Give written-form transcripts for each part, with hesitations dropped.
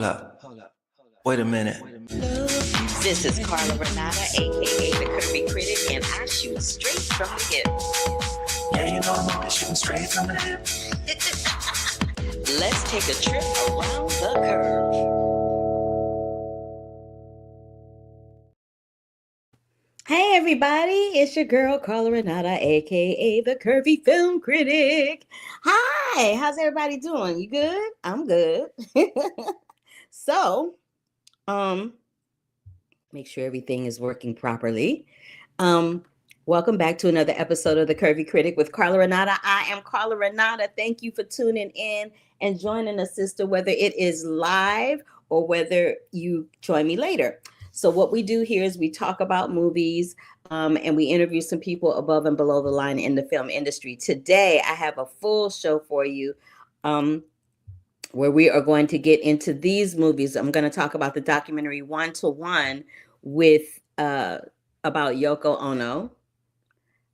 Hold up. Wait a minute. This is Carla Renata, aka the Curvy Critic, and I shoot straight from the hip. Yeah, you know I'm always shooting straight from the hip. Let's take a trip around the curve. Hey everybody, it's your girl Carla Renata, aka the Curvy Film Critic. Hi, how's everybody doing? You good? I'm good. So, um, make sure everything is working properly. Um, Welcome back to another episode of the Curvy Critic with Carla Renata. I am Carla Renata. Thank you for tuning in and joining us, sister, whether it is live or whether you join me later. So what we do here is we talk about movies and we interview some people above and below the line in the film industry. Today, I have a full show for you. Where we are going to get into these movies. I'm going to talk about the documentary One to One with about Yoko Ono.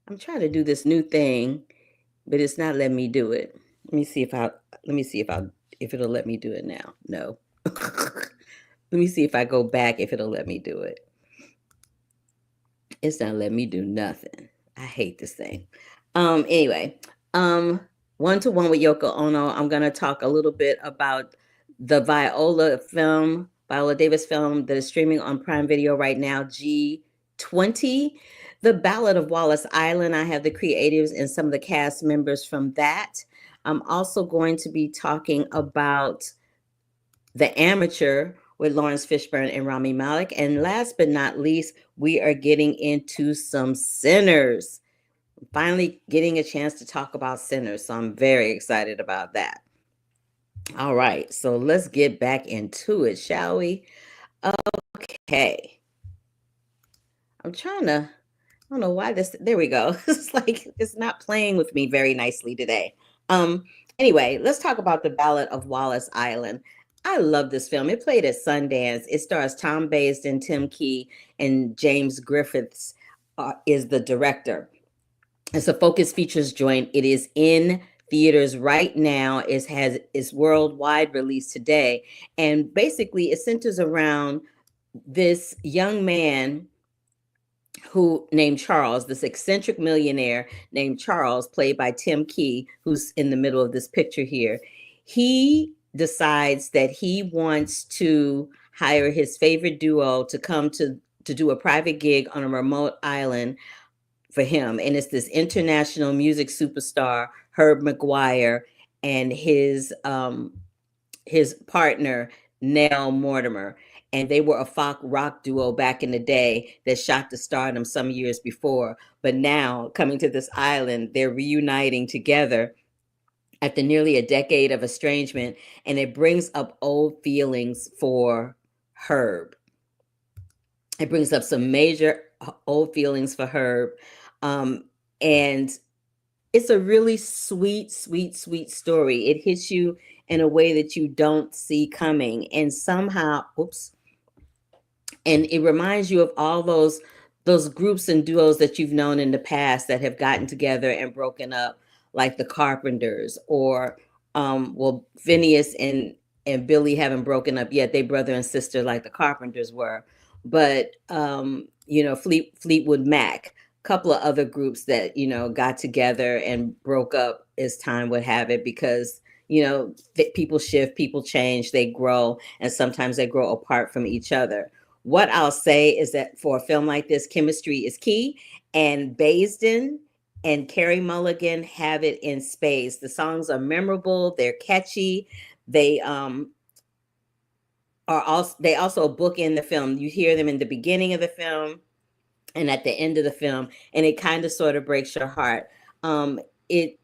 I'm trying to do this new thing, but it's not letting me do it. Let me see if it'll let me do it now. No. Let me see if I go back if it'll let me do it. It's not letting me do nothing. I hate this thing. Anyway, One to One with Yoko Ono. I'm gonna talk a little bit about the Viola Davis film that is streaming on Prime Video right now, G20. The Ballad of Wallis Island. I have the creatives and some of the cast members from that. I'm also going to be talking about The Amateur with Lawrence Fishburne and Rami Malek. And last but not least, we are getting into some Sinners. Finally getting a chance to talk about Sinners, so I'm very excited about that. All right, so let's get back into it, shall we? Okay. I don't know why there we go. It's like it's not playing with me very nicely today. Anyway, let's talk about The Ballad of Wallis Island. I love this film. It played at Sundance. It stars Tom Baisden, Tim Key, and James Griffiths is the director. It's a Focus Features joint. It is in theaters right now. It has its worldwide release today. And basically it centers around this young man who named Charles, this eccentric millionaire named Charles, played by Tim Key, who's in the middle of this picture here. He decides that he wants to hire his favorite duo to come to do a private gig on a remote island for him. And it's this international music superstar, Herb McGuire, and his partner, Nell Mortimer. And they were a folk rock duo back in the day that shot to stardom some years before. But now, coming to this island, they're reuniting together after nearly a decade of estrangement. And it brings up old feelings for Herb. It brings up some major old feelings for Herb. And it's a really sweet, sweet, sweet story. It hits you in a way that you don't see coming. And somehow, and it reminds you of all those groups and duos that you've known in the past that have gotten together and broken up, like the Carpenters, or Phineas and Billy haven't broken up yet. They brother and sister like the Carpenters were. But Fleetwood Mac, a couple of other groups that got together and broke up as time would have it, because people shift, people change, they grow, and sometimes they grow apart from each other. What I'll say is that for a film like this, chemistry is key, and Baisden and Carey Mulligan have it in spades. The songs are memorable, they're catchy, they also bookend the film. You hear them in the beginning of the film and at the end of the film, and it kind of sort of breaks your heart. This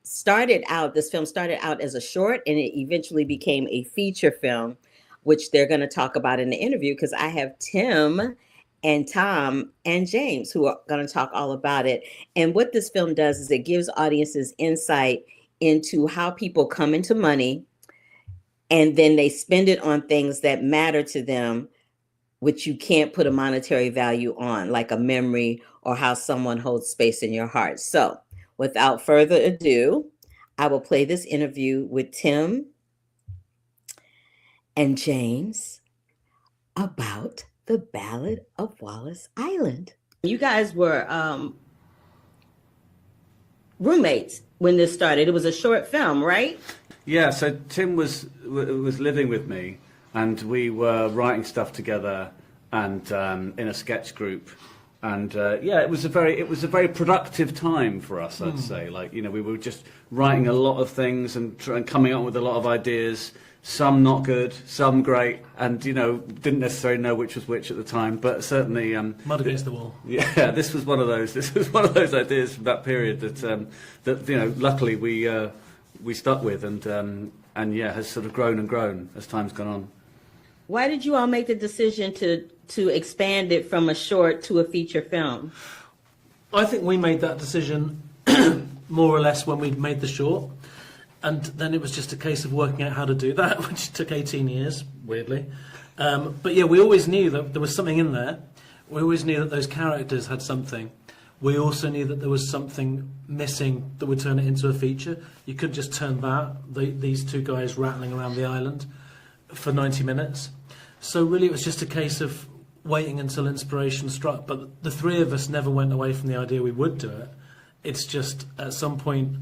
film started out as a short, and it eventually became a feature film, which they're going to talk about in the interview, because I have Tim and Tom and James who are going to talk all about it. And what this film does is it gives audiences insight into how people come into money, and then they spend it on things that matter to them, which you can't put a monetary value on, like a memory or how someone holds space in your heart. So without further ado, I will play this interview with Tim and James about the Ballad of Wallis Island. You guys were roommates when this started. It was a short film, right? Yeah, so Tim was living with me, and we were writing stuff together, and in a sketch group, and it was a very productive time for us. I'd say, like, we were just writing a lot of things and coming up with a lot of ideas. Some not good, some great, and didn't necessarily know which was which at the time, but certainly mud against the wall. Yeah, this was one of those. This was one of those ideas from that period that luckily we stuck with, and has sort of grown and grown as time's gone on. Why did you all make the decision to expand it from a short to a feature film? I think we made that decision more or less when we'd made the short. And then it was just a case of working out how to do that, which took 18 years, weirdly. But yeah, we always knew that there was something in there. We always knew that those characters had something. We also knew that there was something missing that would turn it into a feature. You couldn't just turn these two guys rattling around the island for 90 minutes. So really it was just a case of waiting until inspiration struck. But the three of us never went away from the idea we would do it. It's just at some point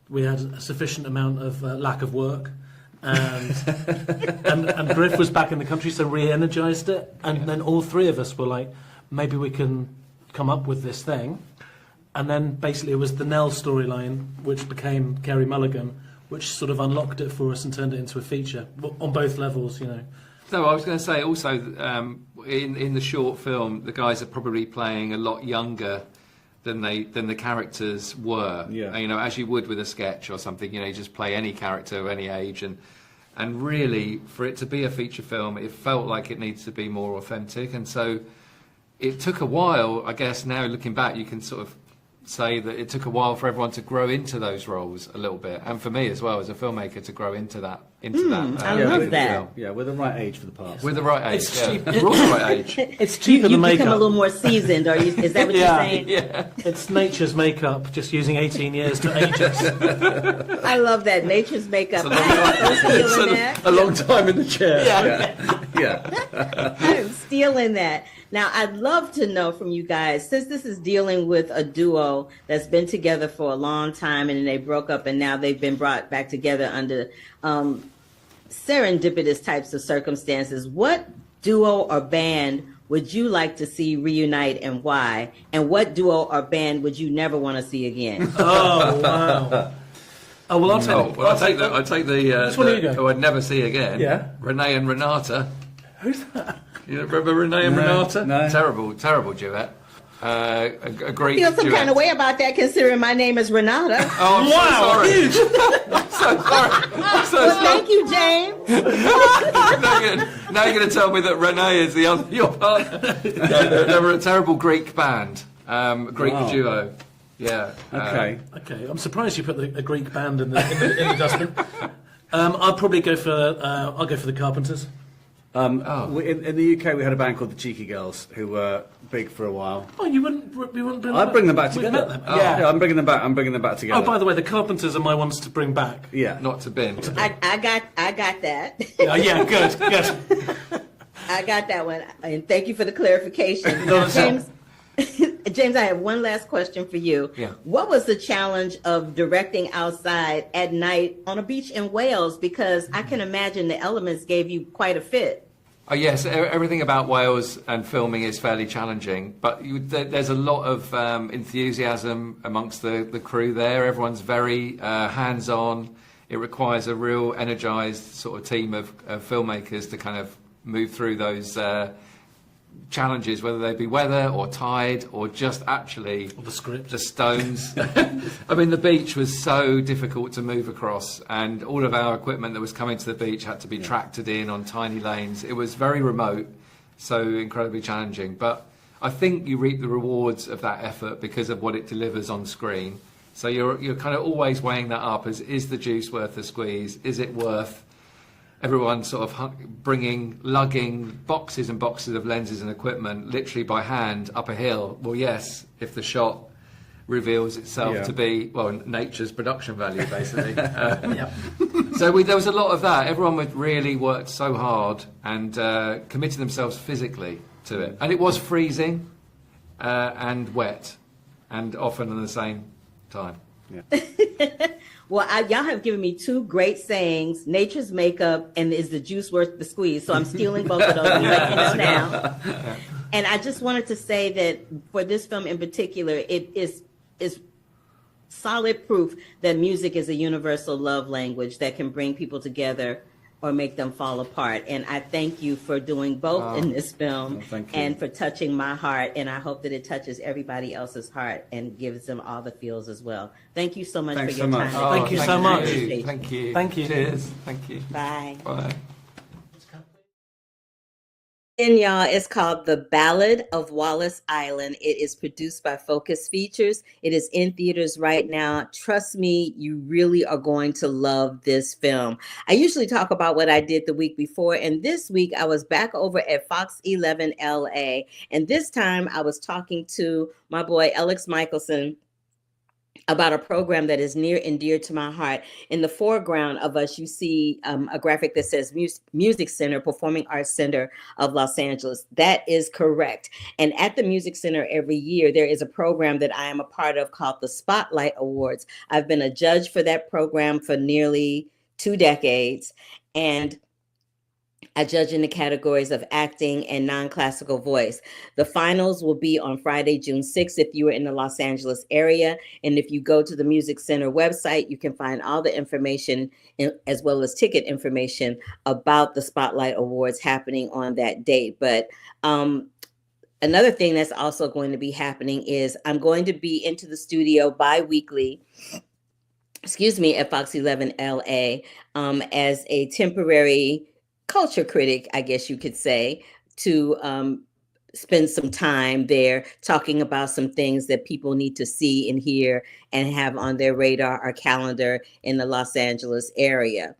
we had a sufficient amount of lack of work, and Griff was back in the country, so re-energised it. And then all three of us were like, maybe we can come up with this thing. And then basically it was the Nell storyline, which became Kerry Mulligan, which sort of unlocked it for us and turned it into a feature on both levels, No, I was going to say also, in the short film, the guys are probably playing a lot younger than the characters were. Yeah. As you would with a sketch or something, you just play any character of any age, and really for it to be a feature film, it felt like it needs to be more authentic, and so it took a while. I guess now looking back, you can sort of say that it took a while for everyone to grow into those roles a little bit, and for me as well as a filmmaker to grow into that. I love that. Yeah, we're the right age for the part. We're the right age. It's Yeah. cheap. We're all the right age. It's cheaper You than become makeup. a little more seasoned, is that what you're saying? Yeah. It's nature's makeup, just using 18 years to age us. I love that. Nature's makeup. It's I'm stealing that. a long time in the chair. Yeah. I'm stealing that. Now, I'd love to know from you guys, since this is dealing with a duo that's been together for a long time and then they broke up and now they've been brought back together under serendipitous types of circumstances, what duo or band would you like to see reunite and why? And what duo or band would you never want to see again? Oh, wow. Oh, well, I'll take the Which one do you go? who I'd never see again. Yeah. Renee and Renata. Who's that? You remember Renee and Renata? No. Terrible duet. A great I feel some duet. kind of way about that considering my name is Renata. Oh, I'm so sorry. I'm so sorry. I'm so Well, sorry. thank you, James. Now you're going to tell me that Renee is your partner. They were a terrible Greek band, Greek Wow. duo. Yeah. Okay. Okay, I'm surprised you put a Greek band in the dustbin. I'll probably go for the Carpenters. In the UK, we had a band called the Cheeky Girls, who were big for a while. Oh, you wouldn't bring them I'd bring them back We've together. met them. Oh. Yeah. Yeah, I'm bringing them back. I'm bringing them back together. Oh, by the way, the Carpenters are my ones to bring back. Yeah. Not to bin. I got that. Yeah, good. I got that one. And thank you for the clarification. No, James, James, I have one last question for you. Yeah. What was the challenge of directing outside at night on a beach in Wales? Because I can imagine the elements gave you quite a fit. Oh yes, everything about Wales and filming is fairly challenging, but there's a lot of enthusiasm amongst the crew there. Everyone's very hands-on. It requires a real energised sort of team of filmmakers to kind of move through those challenges, whether they be weather or tide or just actually Or the script. the stones. I mean, the beach was so difficult to move across, and all of our equipment that was coming to the beach had to be tractored in on tiny lanes. It was very remote, so incredibly challenging. But I think you reap the rewards of that effort because of what it delivers on screen. So you're kind of always weighing that up as, is the juice worth the squeeze? Is it worth everyone sort of lugging boxes and boxes of lenses and equipment literally by hand up a hill? Well, yes, if the shot reveals itself to be, well, nature's production value, basically. So there was a lot of that. Everyone would really worked so hard and committed themselves physically to it. And it was freezing and wet and often at the same time. Well, y'all have given me two great sayings, nature's makeup and is the juice worth the squeeze? So I'm stealing both of those and letting you know now. And I just wanted to say that for this film in particular, it is solid proof that music is a universal love language that can bring people together or make them fall apart. And I thank you for doing both in this film and for touching my heart. And I hope that it touches everybody else's heart and gives them all the feels as well. Thank you so much for your time. Thank you so much. Thank you. Thank you. Cheers. Thank you. Bye. Bye. And y'all, it's called The Ballad of Wallis Island. It is produced by Focus Features. It is in theaters right now. Trust me, you really are going to love this film. I usually talk about what I did the week before, and this week I was back over at Fox 11 LA, and this time I was talking to my boy Alex Michelson about a program that is near and dear to my heart. In the foreground of us, you see a graphic that says Music Center, Performing Arts Center of Los Angeles. That is correct. And at the Music Center every year, there is a program that I am a part of called the Spotlight Awards. I've been a judge for that program for nearly 2 decades. And I judge in the categories of acting and non-classical voice. The finals will be on Friday, June 6th, if you are in the Los Angeles area. And if you go to the Music Center website, you can find all the information as well as ticket information about the Spotlight Awards happening on that date. But another thing that's also going to be happening is I'm going to be into the studio bi-weekly, at Fox 11 LA as a temporary culture critic, I guess you could say, to spend some time there talking about some things that people need to see and hear and have on their radar or calendar in the Los Angeles area.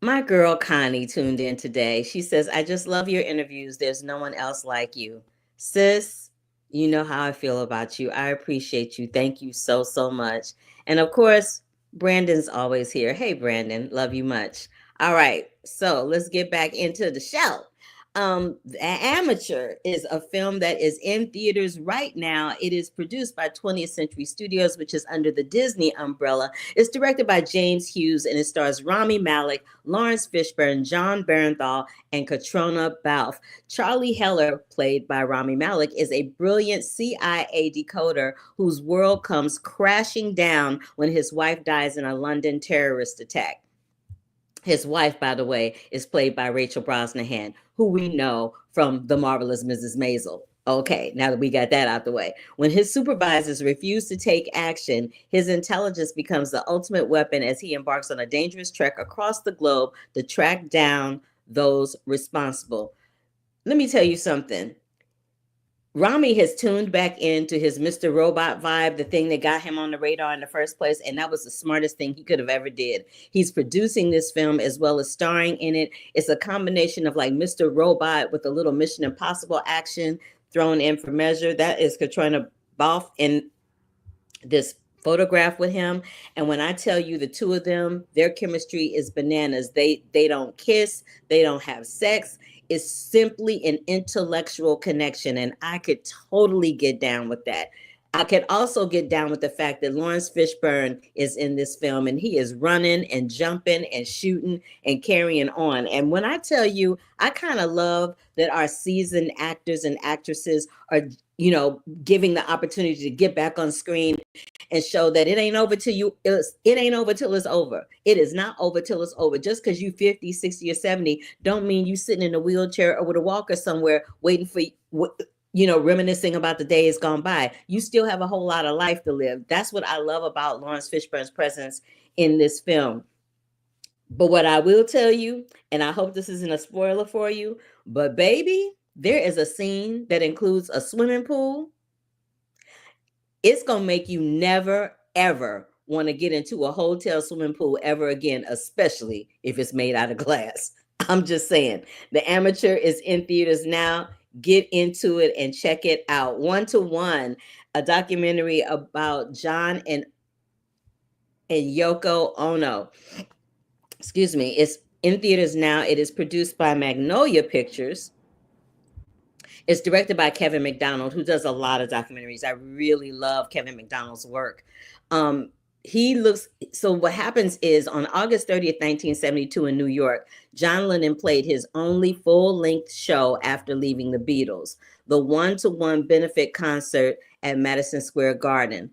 My girl Connie tuned in today. She says, I just love your interviews. There's no one else like you. Sis, you know how I feel about you. I appreciate you. Thank you so, so much. And of course, Brandon's always here. Hey, Brandon, love you much. All right, so let's get back into the show. The Amateur is a film that is in theaters right now. It is produced by 20th Century Studios, which is under the Disney umbrella. It's directed by James Hughes, and it stars Rami Malek, Lawrence Fishburne, John Bernthal, and Katrina Balfe. Charlie Heller, played by Rami Malek, is a brilliant CIA decoder whose world comes crashing down when his wife dies in a London terrorist attack. His wife, by the way, is played by Rachel Brosnahan, who we know from The Marvelous Mrs. Maisel. Okay, now that we got that out the way. When his supervisors refuse to take action, his intelligence becomes the ultimate weapon as he embarks on a dangerous trek across the globe to track down those responsible. Let me tell you something. Rami has tuned back into his Mr. Robot vibe, the thing that got him on the radar in the first place, and that was the smartest thing he could have ever did. He's producing this film as well as starring in it. It's a combination of like Mr. Robot with a little Mission Impossible action thrown in for measure. That is Katrina Balfe in this photograph with him. And when I tell you the two of them, their chemistry is bananas. They don't kiss, they don't have sex. It's simply an intellectual connection, and I could totally get down with that. I could also get down with the fact that Lawrence Fishburne is in this film, and he is running and jumping and shooting and carrying on. And when I tell you, I kind of love that our seasoned actors and actresses are, giving the opportunity to get back on screen and show that it ain't over till it ain't over till it's over. It is not over till it's over. Just because you 50, 60, or 70 don't mean you sitting in a wheelchair or with a walker somewhere waiting for, reminiscing about the days gone by. You still have a whole lot of life to live. That's what I love about Lawrence Fishburne's presence in this film. But what I will tell you, and I hope this isn't a spoiler for you, but baby, there is a scene that includes a swimming pool. It's going to make you never, ever want to get into a hotel swimming pool ever again, especially if it's made out of glass. I'm just saying. The Amateur is in theaters now. Get into it and check it out. 1 to 1, a documentary about John and and Yoko Ono. Excuse me. It's in theaters now. It is produced by Magnolia Pictures. It's directed by Kevin McDonald, who does a lot of documentaries. I really love Kevin McDonald's work. So what happens is on August 30th, 1972 in New York, John Lennon played his only full-length show after leaving the Beatles, the one-to-one benefit concert at Madison Square Garden.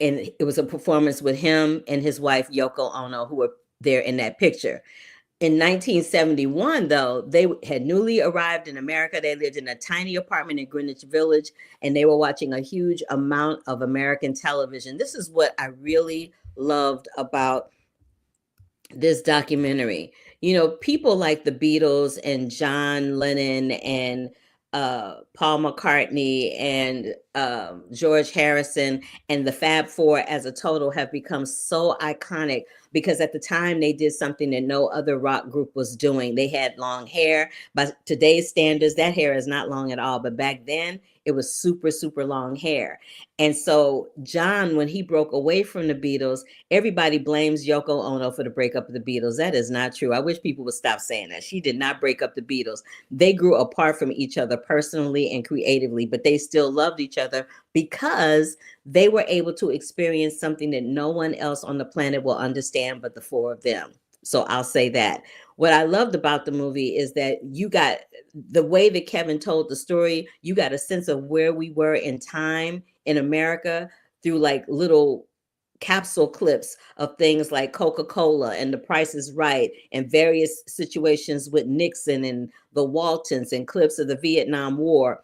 And it was a performance with him and his wife, Yoko Ono, who were there in that picture. In 1971, though, they had newly arrived in America. They lived in a tiny apartment in Greenwich Village, and they were watching a huge amount of American television. This is what I really loved about this documentary. You know, people like the Beatles and John Lennon and Paul McCartney and George Harrison and the Fab Four as a total have become so iconic because at the time they did something that no other rock group was doing. They had long hair. By today's standards, that hair is not long at all. But back then, it was super, super long hair. And so John, when he broke away from the Beatles, everybody blames Yoko Ono for the breakup of the Beatles. That is not true. I wish people would stop saying that. She did not break up the Beatles. They grew apart from each other personally and creatively, but they still loved each other because they were able to experience something that no one else on the planet will understand but the four of them. So I'll say that. What I loved about the movie is that you got the way that Kevin told the story, you got a sense of where we were in time in America through like little capsule clips of things like Coca-Cola and The Price is Right and various situations with Nixon and the Waltons and clips of the Vietnam War.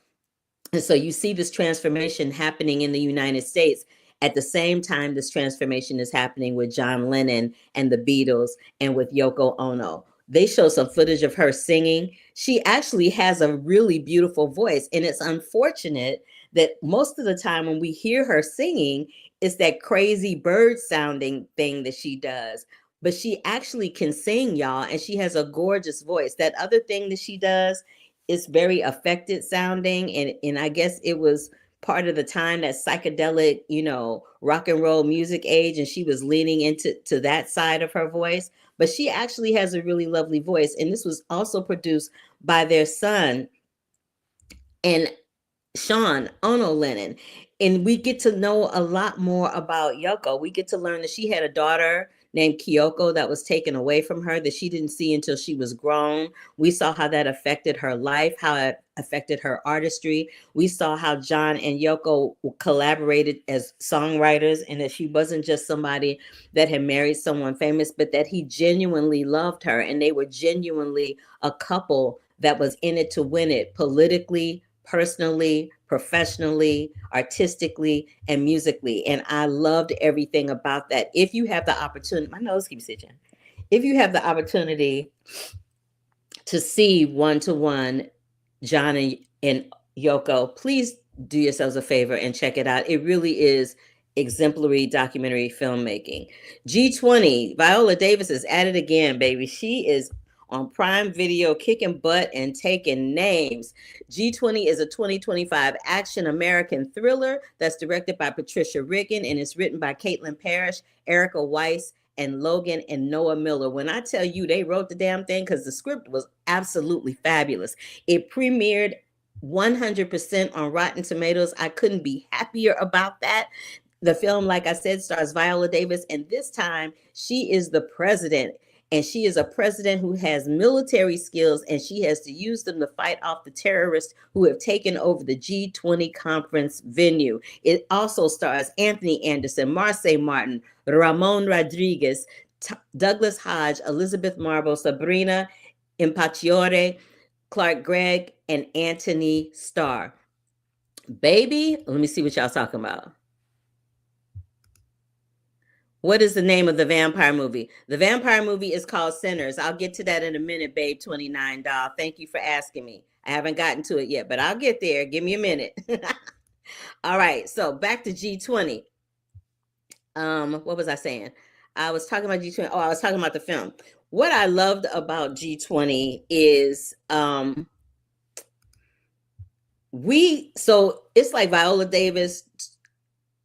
And so you see this transformation happening in the United States. At the same time, this transformation is happening with John Lennon and the Beatles and with Yoko Ono. They show some footage of her singing. She actually has a really beautiful voice. And it's unfortunate that most of the time when we hear her singing, it's that crazy bird sounding thing that she does. But she actually can sing, y'all, and she has a gorgeous voice. That other thing that she does is very affected sounding. And I guess it was part of the time, that psychedelic, you know, rock and roll music age, and she was leaning into that side of her voice. But she actually has a really lovely voice. And this was also produced by their son and Sean Ono Lennon. And we get to know a lot more about Yoko. We get to learn that she had a daughter named Kyoko that was taken away from her that she didn't see until she was grown. We saw how that affected her life, how it affected her artistry. We saw how John and Yoko collaborated as songwriters, and that she wasn't just somebody that had married someone famous, but that he genuinely loved her, and they were genuinely a couple that was in it to win it, politically, personally, professionally, artistically, and musically. And I loved everything about that. If you have the opportunity, my nose keeps itching. If you have the opportunity to see one-to-one John and Yoko, please do yourselves a favor and check it out. It really is exemplary documentary filmmaking. G20, Viola Davis is at it again, baby. She is on Prime Video, kicking butt and taking names. G20 is a 2025 action American thriller that's directed by Patricia Riggin and is written by Caitlin Parrish, Erica Weiss, and Logan and Noah Miller. When I tell you they wrote the damn thing, because the script was absolutely fabulous. It premiered 100% on Rotten Tomatoes. I couldn't be happier about that. The film, like I said, stars Viola Davis, and this time she is the president. And she is a president who has military skills, and she has to use them to fight off the terrorists who have taken over the G20 conference venue. It also stars Anthony Anderson, Marseille Martin, Ramon Rodriguez, Douglas Hodge, Elizabeth Marble, Sabrina Impacciore, Clark Gregg, and Anthony Starr. Baby, let me see what y'all talking about. What is the name of the vampire movie? The vampire movie is called Sinners. I'll get to that in a minute, babe. 29 doll. Thank you for asking me. I haven't gotten to it yet, but I'll get there. Give me a minute. All right. So back to G20. What was I saying? I was talking about G20. Oh, I was talking about the film. What I loved about G20 is so it's like Viola Davis,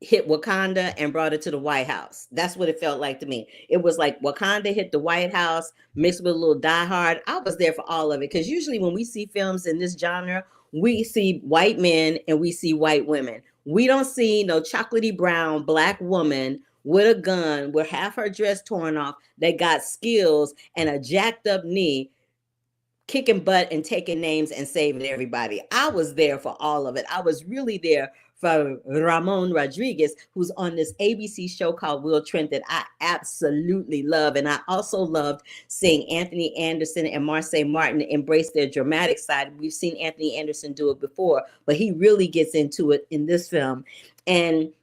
hit Wakanda and brought it to the White House. That's what it felt like to me. It was like Wakanda hit the White House mixed with a little Die Hard. I was there for all of it because usually when we see films in this genre, we see white men and we see white women. We don't see no chocolatey brown black woman with a gun with half her dress torn off that got skills and a jacked up knee kicking butt and taking names and saving everybody. I was there for all of it. I was really there for Ramon Rodriguez, who's on this ABC show called Will Trent that I absolutely love. And I also loved seeing Anthony Anderson and Marseille Martin embrace their dramatic side. We've seen Anthony Anderson do it before, but he really gets into it in this film. And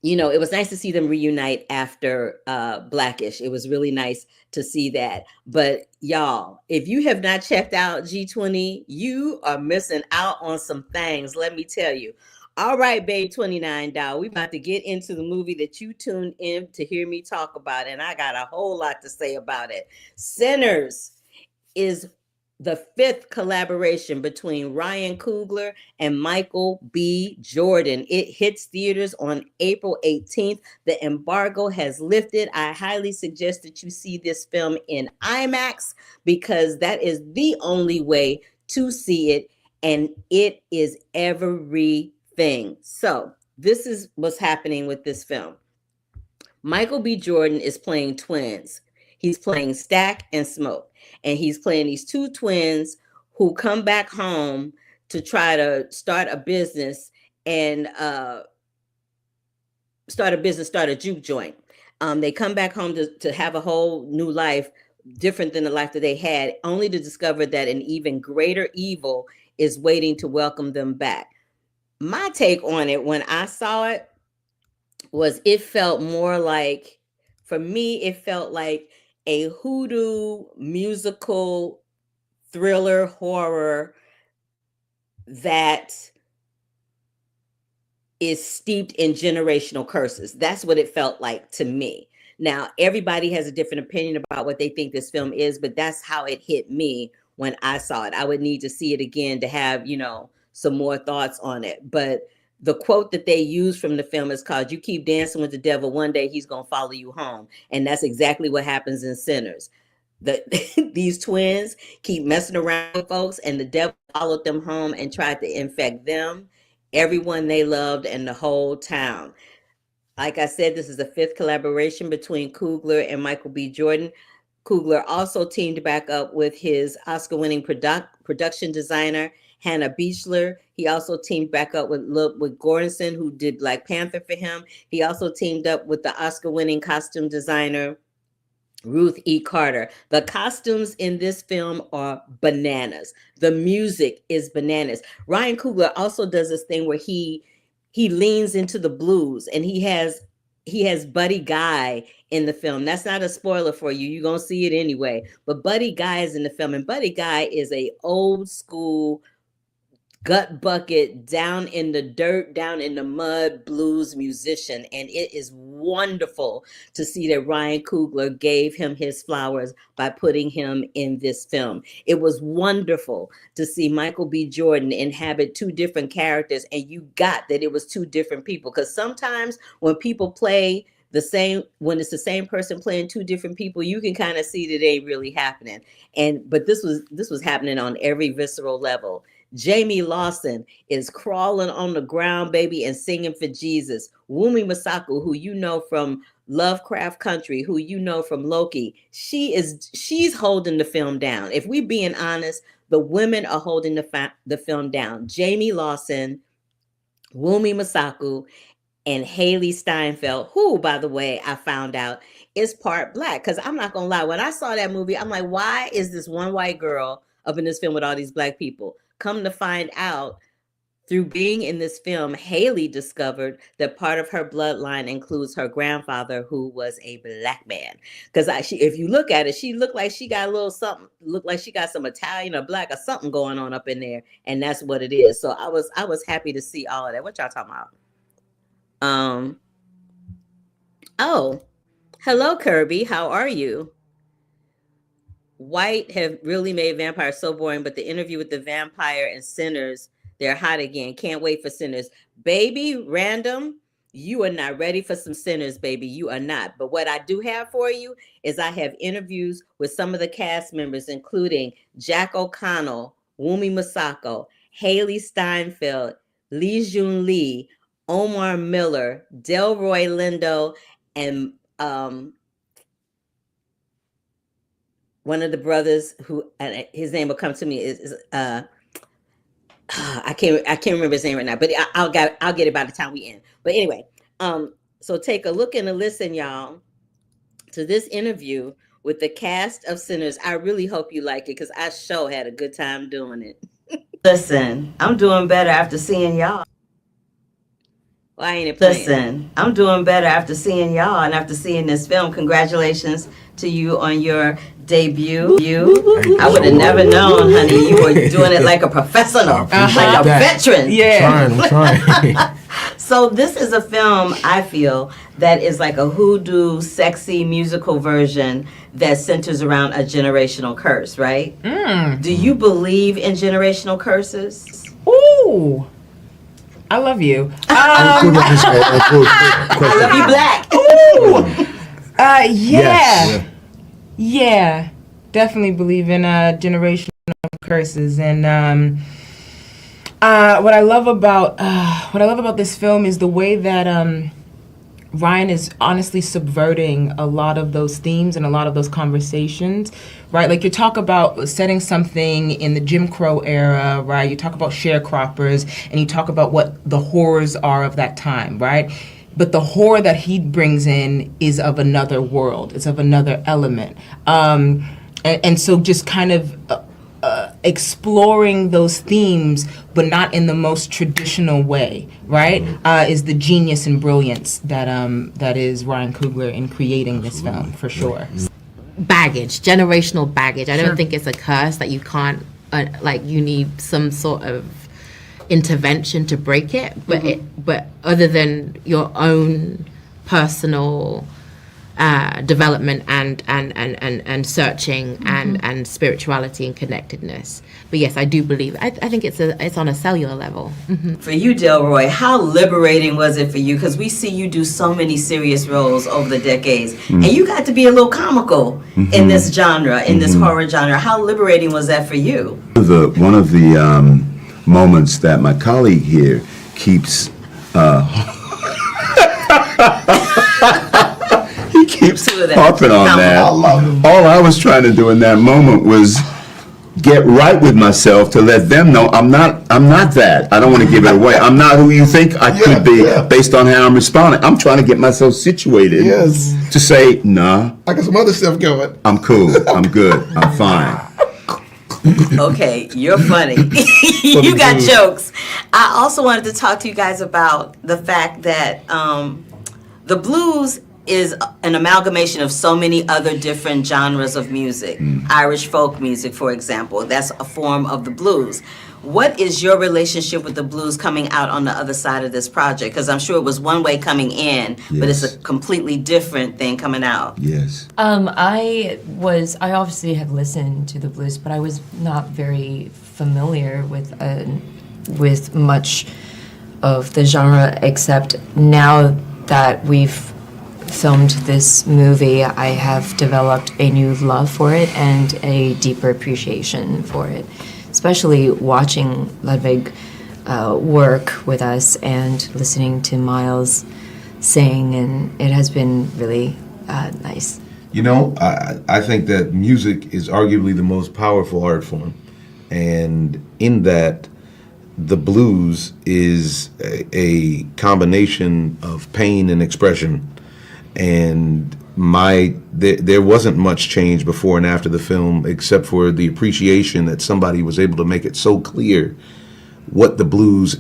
you know, it was nice to see them reunite after Blackish. It was really nice to see that. But y'all, if you have not checked out G20, you are missing out on some things, let me tell you. All right, babe, 29 doll. We about to get into the movie that you tuned in to hear me talk about, and I got a whole lot to say about it. Sinners is the fifth collaboration between Ryan Coogler and Michael B. Jordan. It hits theaters on April 18th. The embargo has lifted. I highly suggest that you see this film in IMAX because that is the only way to see it, and it is everything. So this is what's happening with this film. Michael B. Jordan is playing twins. He's playing Stack and Smoke. And he's playing these two twins who come back home to try to start a business and start a juke joint. They come back home to have a whole new life, different than the life that they had, only to discover that an even greater evil is waiting to welcome them back. My take on it when I saw it was it felt more like, for me, it felt like a hoodoo musical thriller horror that is steeped in generational curses. That's what it felt like to me. Now, everybody has a different opinion about what they think this film is, but that's how it hit me when I saw it. I would need to see it again to have, you know, some more thoughts on it. But the quote that they use from the film is called, "You keep dancing with the devil, one day he's going to follow you home." And that's exactly what happens in Sinners. These twins keep messing around with folks, and the devil followed them home and tried to infect them, everyone they loved, and the whole town. Like I said, this is the fifth collaboration between Coogler and Michael B. Jordan. Coogler also teamed back up with his Oscar-winning production designer, Hannah Beachler. He also teamed back up with Goranson, who did Black Panther for him. He also teamed up with the Oscar-winning costume designer, Ruth E. Carter. The costumes in this film are bananas. The music is bananas. Ryan Coogler also does this thing where he leans into the blues, and he has Buddy Guy in the film. That's not a spoiler for you. You're going to see it anyway. But Buddy Guy is in the film, and Buddy Guy is a old school gut bucket, down in the dirt, down in the mud blues musician. And it is wonderful to see that Ryan Coogler gave him his flowers by putting him in this film. It was wonderful to see Michael B. Jordan inhabit two different characters, and you got that it was two different people. Because sometimes when people play the same, when it's the same person playing two different people, you can kind of see that it ain't really happening. But this was happening on every visceral level. Jamie Lawson is crawling on the ground, baby, and singing for Jesus. Wumi Masaku, who you know from Lovecraft Country, who you know from Loki, she's holding the film down. If we being honest, the women are holding the film down. Jamie Lawson, Wumi Masaku, and Haley Steinfeld, who, by the way, I found out is part Black. Because I'm not going to lie, when I saw that movie, I'm like, why is this one white girl up in this film with all these Black people? Come to find out, through being in this film, Haley discovered that part of her bloodline includes her grandfather, who was a Black man. Because if you look at it, she looked like she got a little something, looked like she got some Italian or Black or something going on up in there, and that's what it is. So I was happy to see all of that. What y'all talking about? Oh, hello, Kirby. How are you? White have really made vampires so boring, but the interview with the vampire and Sinners, they're hot again. Can't wait for Sinners. Baby, random, You are not ready for some sinners, baby. You are not. But what I do have for you is I have interviews with some of the cast members, including Jack O'Connell, Wumi Masako, Haley Steinfeld, Lee Jun Lee, Omar Miller, Delroy Lindo, and one of the brothers who his name will come to me is I can't remember his name right now, but I'll get it by the time we end. But anyway, so take a look and a listen, y'all, to this interview with the cast of Sinners. I really hope you like it because I sure had a good time doing it. Listen, I'm doing better after seeing y'all. Why ain't it playing? Listen, I'm doing better after seeing y'all and after seeing this film. Congratulations to you on your debut. I would have never known, honey, you were doing it like a professional, like a veteran. Yeah. I'm trying. So this is a film, I feel, that is like a hoodoo, sexy musical version that centers around a generational curse, right? Do you believe in generational curses? Ooh. I love you. I love you black. Ooh. Yes. Yeah. Definitely believe in generational curses. And what I love about this film is the way that Ryan is honestly subverting a lot of those themes and a lot of those conversations, right? Like you talk about setting something in the Jim Crow era, right? You talk about sharecroppers and you talk about what the horrors are of that time, right? But the horror that he brings in is of another world. It's of another element. And so just kind of exploring those themes, but not in the most traditional way, right? Is the genius and brilliance that is Ryan Coogler in creating this film, for sure. Baggage, generational baggage. I don't think it's a curse that you can't, you need some sort of intervention to break it. But but other than your own personal development and searching and spirituality and connectedness. But yes, I do believe. I think it's on a cellular level. For you, Delroy, how liberating was it for you? Because we see you do so many serious roles over the decades, and you got to be a little comical in this genre, in this horror genre. How liberating was that for you? One of the moments that my colleague here keeps he keeps harping on that. All I was trying to do in that moment was get right with myself to let them know I'm not that. I don't want to give it away. I'm not who you think I could be based on how I'm responding. I'm trying to get myself situated to say, nah, I got some other stuff going. I'm cool. I'm good. I'm fine. Okay, you're funny. You got jokes. I also wanted to talk to you guys about the fact that the blues is an amalgamation of so many other different genres of music. Irish folk music, for example, that's a form of the blues. What is your relationship with the blues coming out on the other side of this project? Because I'm sure it was one way coming in, but it's a completely different thing coming out. Yes. I obviously have listened to the blues, but I was not very familiar with much of the genre, except now that we've filmed this movie, I have developed a new love for it and a deeper appreciation for it, especially watching Ludwig work with us and listening to Miles sing, and it has been really nice. You know, I think that music is arguably the most powerful art form, and in that, the blues is a combination of pain and expression. And there wasn't much change before and after the film, except for the appreciation that somebody was able to make it so clear what the blues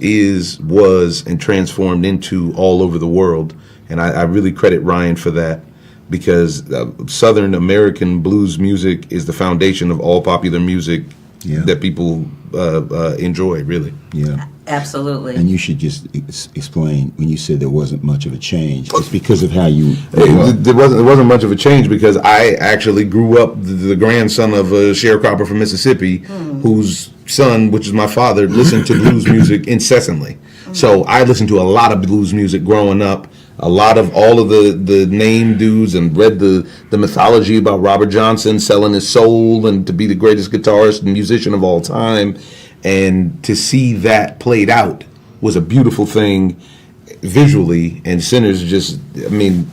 was, and transformed into all over the world. And I really credit Ryan for that, because Southern American blues music is the foundation of all popular music that people enjoy, really. Yeah. Absolutely. And you should just explain, when you said there wasn't much of a change, it's because of how you... There wasn't much of a change because I actually grew up the grandson of a sharecropper from Mississippi, whose son, which is my father, listened to blues music incessantly. So I listened to a lot of blues music growing up. A lot of all of the name dudes, and read the mythology about Robert Johnson selling his soul and to be the greatest guitarist and musician of all time. And to see that played out was a beautiful thing visually. And Sinners just, I mean,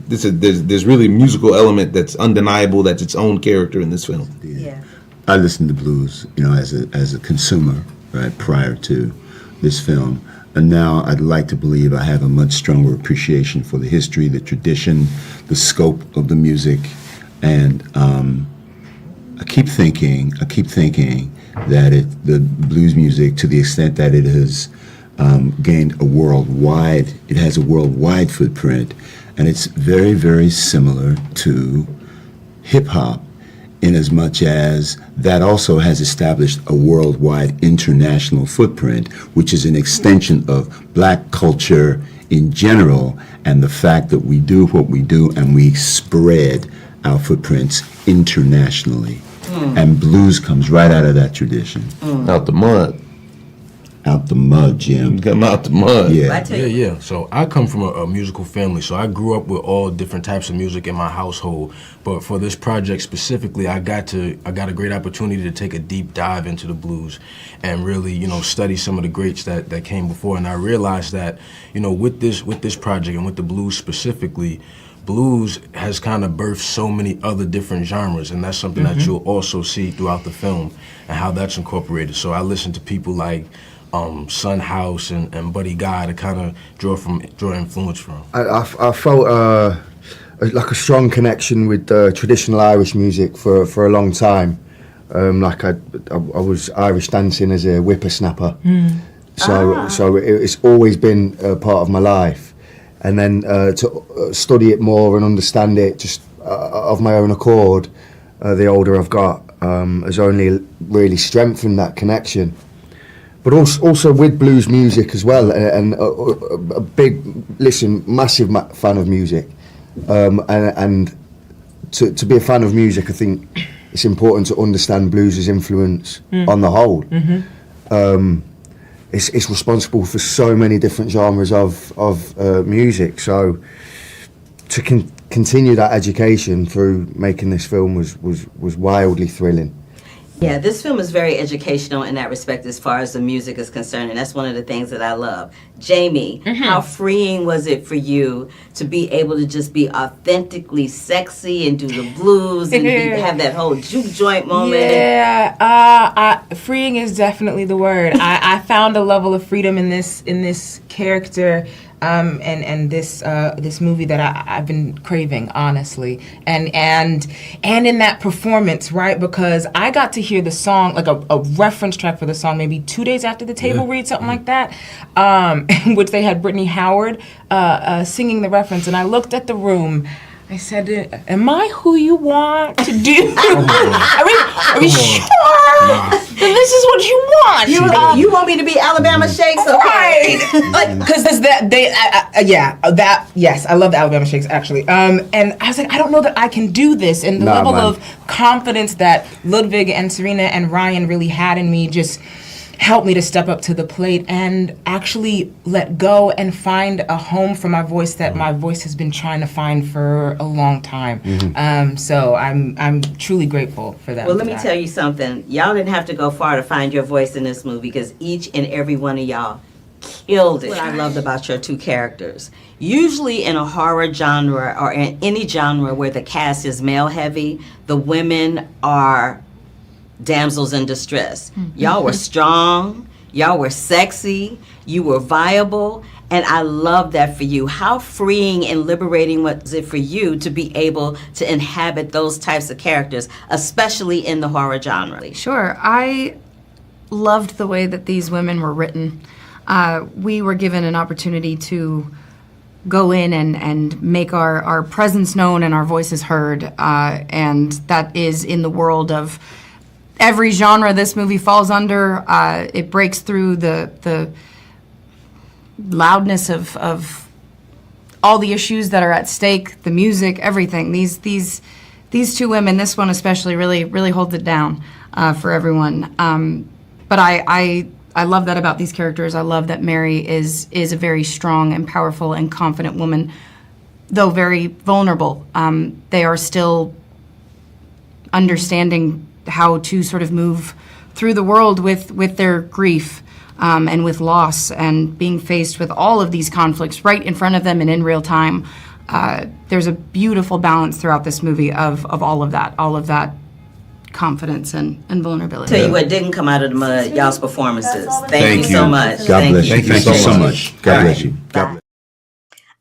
there's really a musical element that's undeniable, that's its own character in this film. Yeah. I listened to blues, as a consumer, right, prior to this film. And now I'd like to believe I have a much stronger appreciation for the history, the tradition, the scope of the music. And I keep thinking that the blues music, to the extent that it has gained it has a worldwide footprint, and it's very, very similar to hip hop, in as much as that also has established a worldwide international footprint, which is an extension of black culture in general, and the fact that we do what we do and we spread our footprints internationally. And blues comes right out of that tradition. Out the mud. Out the mud, Jim. Come out the mud. Yeah. Yeah. So I come from a musical family, so I grew up with all different types of music in my household. But for this project specifically, I got a great opportunity to take a deep dive into the blues and really, study some of the greats that came before. And I realized that, with this project and with the blues specifically, blues has kind of birthed so many other different genres, and that's something that you'll also see throughout the film and how that's incorporated. So I listened to people like Son House and Buddy Guy to kind of draw influence from. I felt like a strong connection with traditional Irish music for a long time. Like I was Irish dancing as a whippersnapper, so it's always been a part of my life. And then to study it more and understand it just of my own accord, the older I've got, has only really strengthened that connection. But also with blues music as well, and a massive fan of music. And to be a fan of music, I think it's important to understand blues' influence on the whole. It's responsible for so many different genres of music. So to continue that education through making this film was wildly thrilling. Yeah, this film is very educational in that respect as far as the music is concerned, and that's one of the things that I love. Jamie, how freeing was it for you to be able to just be authentically sexy and do the blues and have that whole juke joint moment? Yeah, freeing is definitely the word. I found a level of freedom in this character. And this movie that I've been craving, honestly, and in that performance, right? Because I got to hear the song, like a reference track for the song, maybe 2 days after the table read, something like that, in which they had Brittany Howard singing the reference, and I looked at the room. I said, am I who you want to do? Are we sure that this is what you want? You want me to be Alabama Shakes? Okay. Right. Because there's yes, I love the Alabama Shakes, actually. And I was like, I don't know that I can do this. And the level of confidence that Ludwig and Serena and Ryan really had in me just helped me to step up to the plate and actually let go and find a home for my voice that my voice has been trying to find for a long time. So I'm truly grateful for that. Well, let me tell you something. Y'all didn't have to go far to find your voice in this movie because each and every one of y'all killed it. What I loved about your two characters. Usually in a horror genre or in any genre where the cast is male heavy, the women are damsels in distress. Y'all were strong, y'all were sexy, you were viable, and I love that for you. How freeing and liberating was it for you to be able to inhabit those types of characters, especially in the horror genre? Sure. I loved the way that these women were written. We were given an opportunity to go in and make our presence known and our voices heard, and that is in the world of every genre this movie falls under. It breaks through the loudness of all the issues that are at stake, the music, everything. These two women, this one especially, really holds it down for everyone. But I I love that about these characters. I love that Mary is a very strong and powerful and confident woman, though very vulnerable. They are still understanding how to sort of move through the world with their grief and with loss and being faced with all of these conflicts right in front of them and in real time. There's a beautiful balance throughout this movie of all of that confidence and vulnerability. Tell you what didn't come out of the mud, y'all's performances. Thank you you so much. God bless you. Thank you so much. God bless you. God bless.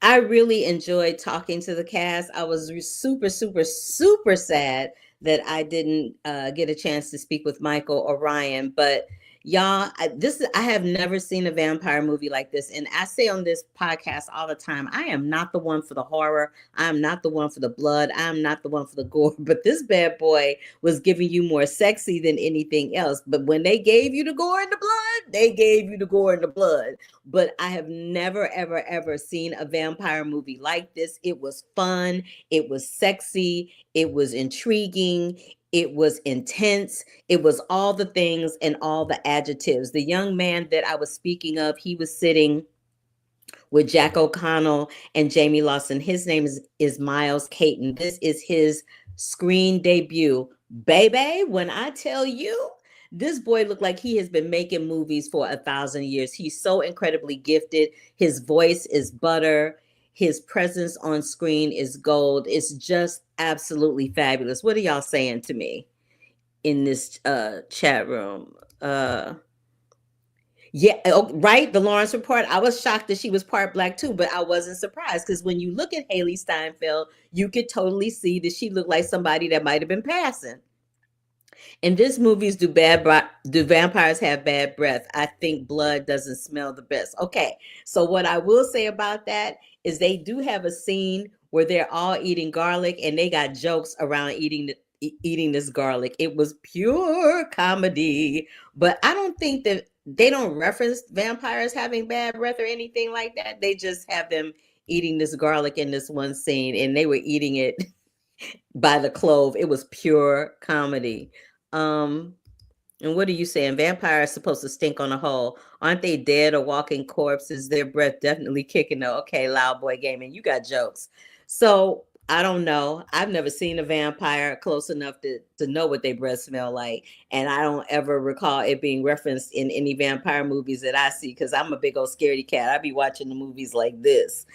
I really enjoyed talking to the cast. I was super, super, super sad that I didn't get a chance to speak with Michael or Ryan, but y'all, I have never seen a vampire movie like this. And I say on this podcast all the time, I am not the one for the horror. I am not the one for the blood. I am not the one for the gore. But this bad boy was giving you more sexy than anything else. But when they gave you the gore and the blood, they gave you the gore and the blood. But I have never, ever, ever seen a vampire movie like this. It was fun. It was sexy. It was intriguing. It was intense. It was all the things and all the adjectives. The young man that I was speaking of, he was sitting with Jack O'Connell and Jamie Lawson. His name is Miles Caton. This is his screen debut. Baby, when I tell you, this boy looked like he has been making movies for 1,000 years. He's so incredibly gifted. His voice is butter. His presence on screen is gold. It's just absolutely fabulous. What are y'all saying to me in this chat room? Yeah, right. The Lawrence Report. I was shocked that she was part Black too, but I wasn't surprised because when you look at Haley Steinfeld, you could totally see that she looked like somebody that might have been passing. In this movies, do vampires have bad breath? I think blood doesn't smell the best. Okay, so what I will say about that is they do have a scene where they're all eating garlic and they got jokes around eating this garlic. It was pure comedy, but I don't think that they don't reference vampires having bad breath or anything like that. They just have them eating this garlic in this one scene, and they were eating it by the clove. It was pure comedy. And what are you saying? Vampires are supposed to stink on a whole. Aren't they dead or walking corpses? Their breath definitely kicking though. Okay, Loud Boy Gaming, you got jokes. So I don't know. I've never seen a vampire close enough to know what their breath smell like. And I don't ever recall it being referenced in any vampire movies that I see because I'm a big old scaredy cat. I be watching the movies like this.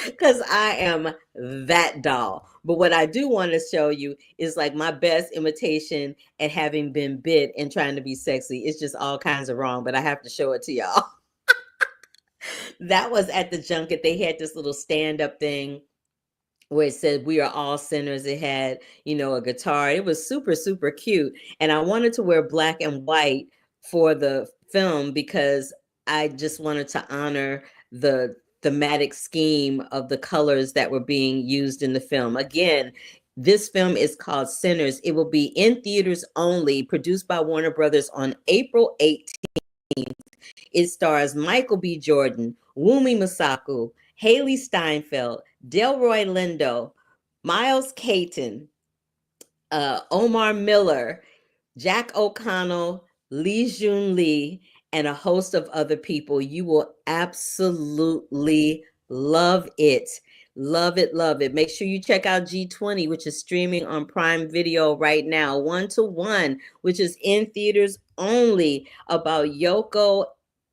Because I am that doll. But what I do want to show you is like my best imitation at having been bit and trying to be sexy. It's just all kinds of wrong, but I have to show it to y'all. That was at the junket. They had this little stand-up thing where it said, "We are all sinners." It had, a guitar. It was super, super cute. And I wanted to wear black and white for the film because I just wanted to honor the thematic scheme of the colors that were being used in the film. Again, this film is called Sinners. It will be in theaters only, produced by Warner Brothers on April 18th. It stars Michael B. Jordan, Wumi Masaku, Haley Steinfeld, Delroy Lindo, Miles Caton, Omar Miller, Jack O'Connell, Lee Jun Lee, and a host of other people. You will absolutely love it. Love it, love it. Make sure you check out G20, which is streaming on Prime Video right now. 1 to 1, which is in theaters only, about Yoko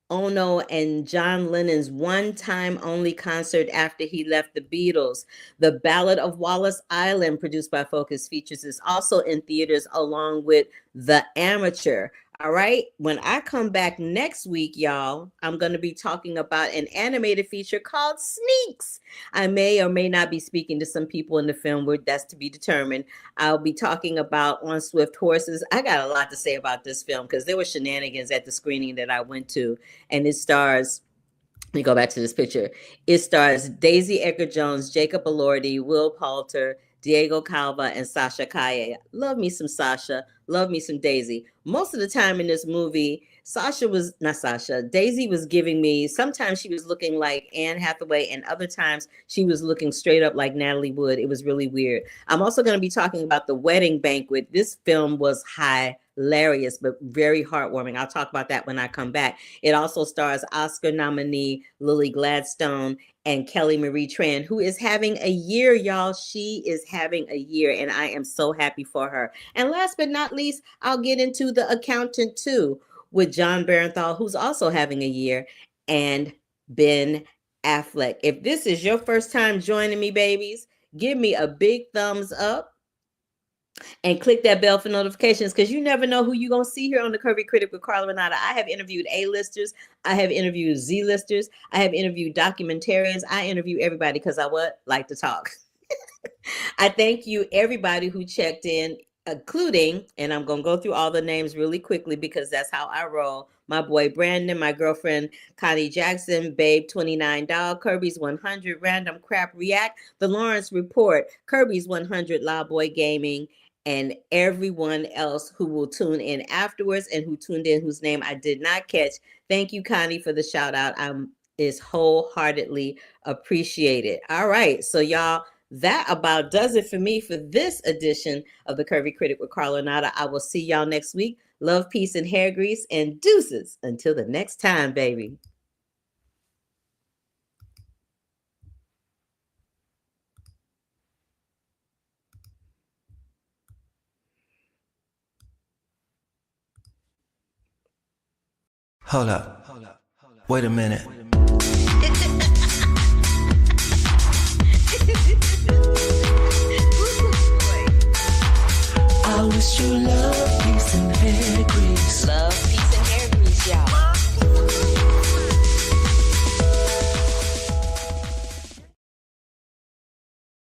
Ono and John Lennon's one-time only concert after he left the Beatles. The Ballad of Wallis Island, produced by Focus Features, is also in theaters along with The Amateur. All right, when I come back next week, y'all, I'm going to be talking about an animated feature called Sneaks. I may or may not be speaking to some people in the film, where that's to be determined. I'll be talking about On Swift Horses. I got a lot to say about this film because there were shenanigans at the screening that I went to, and it stars, let me go back to this picture. It stars Daisy Edgar-Jones, Jacob Elordi, Will Poulter, Diego Calva, and Sasha Calle. Love me some Sasha. Love me some Daisy. Most of the time in this movie, Daisy was giving me, sometimes she was looking like Anne Hathaway, and other times she was looking straight up like Natalie Wood. It was really weird. I'm also going to be talking about The Wedding Banquet. This film was hilarious, but very heartwarming. I'll talk about that when I come back. It also stars Oscar nominee Lily Gladstone and Kelly Marie Tran, who is having a year, y'all. She is having a year, and I am so happy for her. And last but not least, I'll get into The Accountant 2 with John Barenthal, who's also having a year, and Ben Affleck. If this is your first time joining me, babies, give me a big thumbs up and click that bell for notifications, because you never know who you're going to see here on The Curvy Critic with Carla Renata. I have interviewed A-listers. I have interviewed Z-listers. I have interviewed documentarians. I interview everybody because I like to talk. I thank you, everybody who checked in, including, and I'm going to go through all the names really quickly because that's how I roll. My boy Brandon, my girlfriend Connie Jackson, Babe 29 Doll, Kirby's 100, Random Crap React, The Lawrence Report, Kirby's 100, Loud Boy Gaming, and everyone else who will tune in afterwards and who tuned in whose name I did not catch. Thank you, Connie, for the shout out. Is wholeheartedly appreciated. All right, so y'all, that about does it for me for this edition of The Curvy Critic with Carla Renata. I will see y'all next week. Love, peace, and hair grease, and deuces until the next time, baby. Hold up. Wait a minute. I wish you love.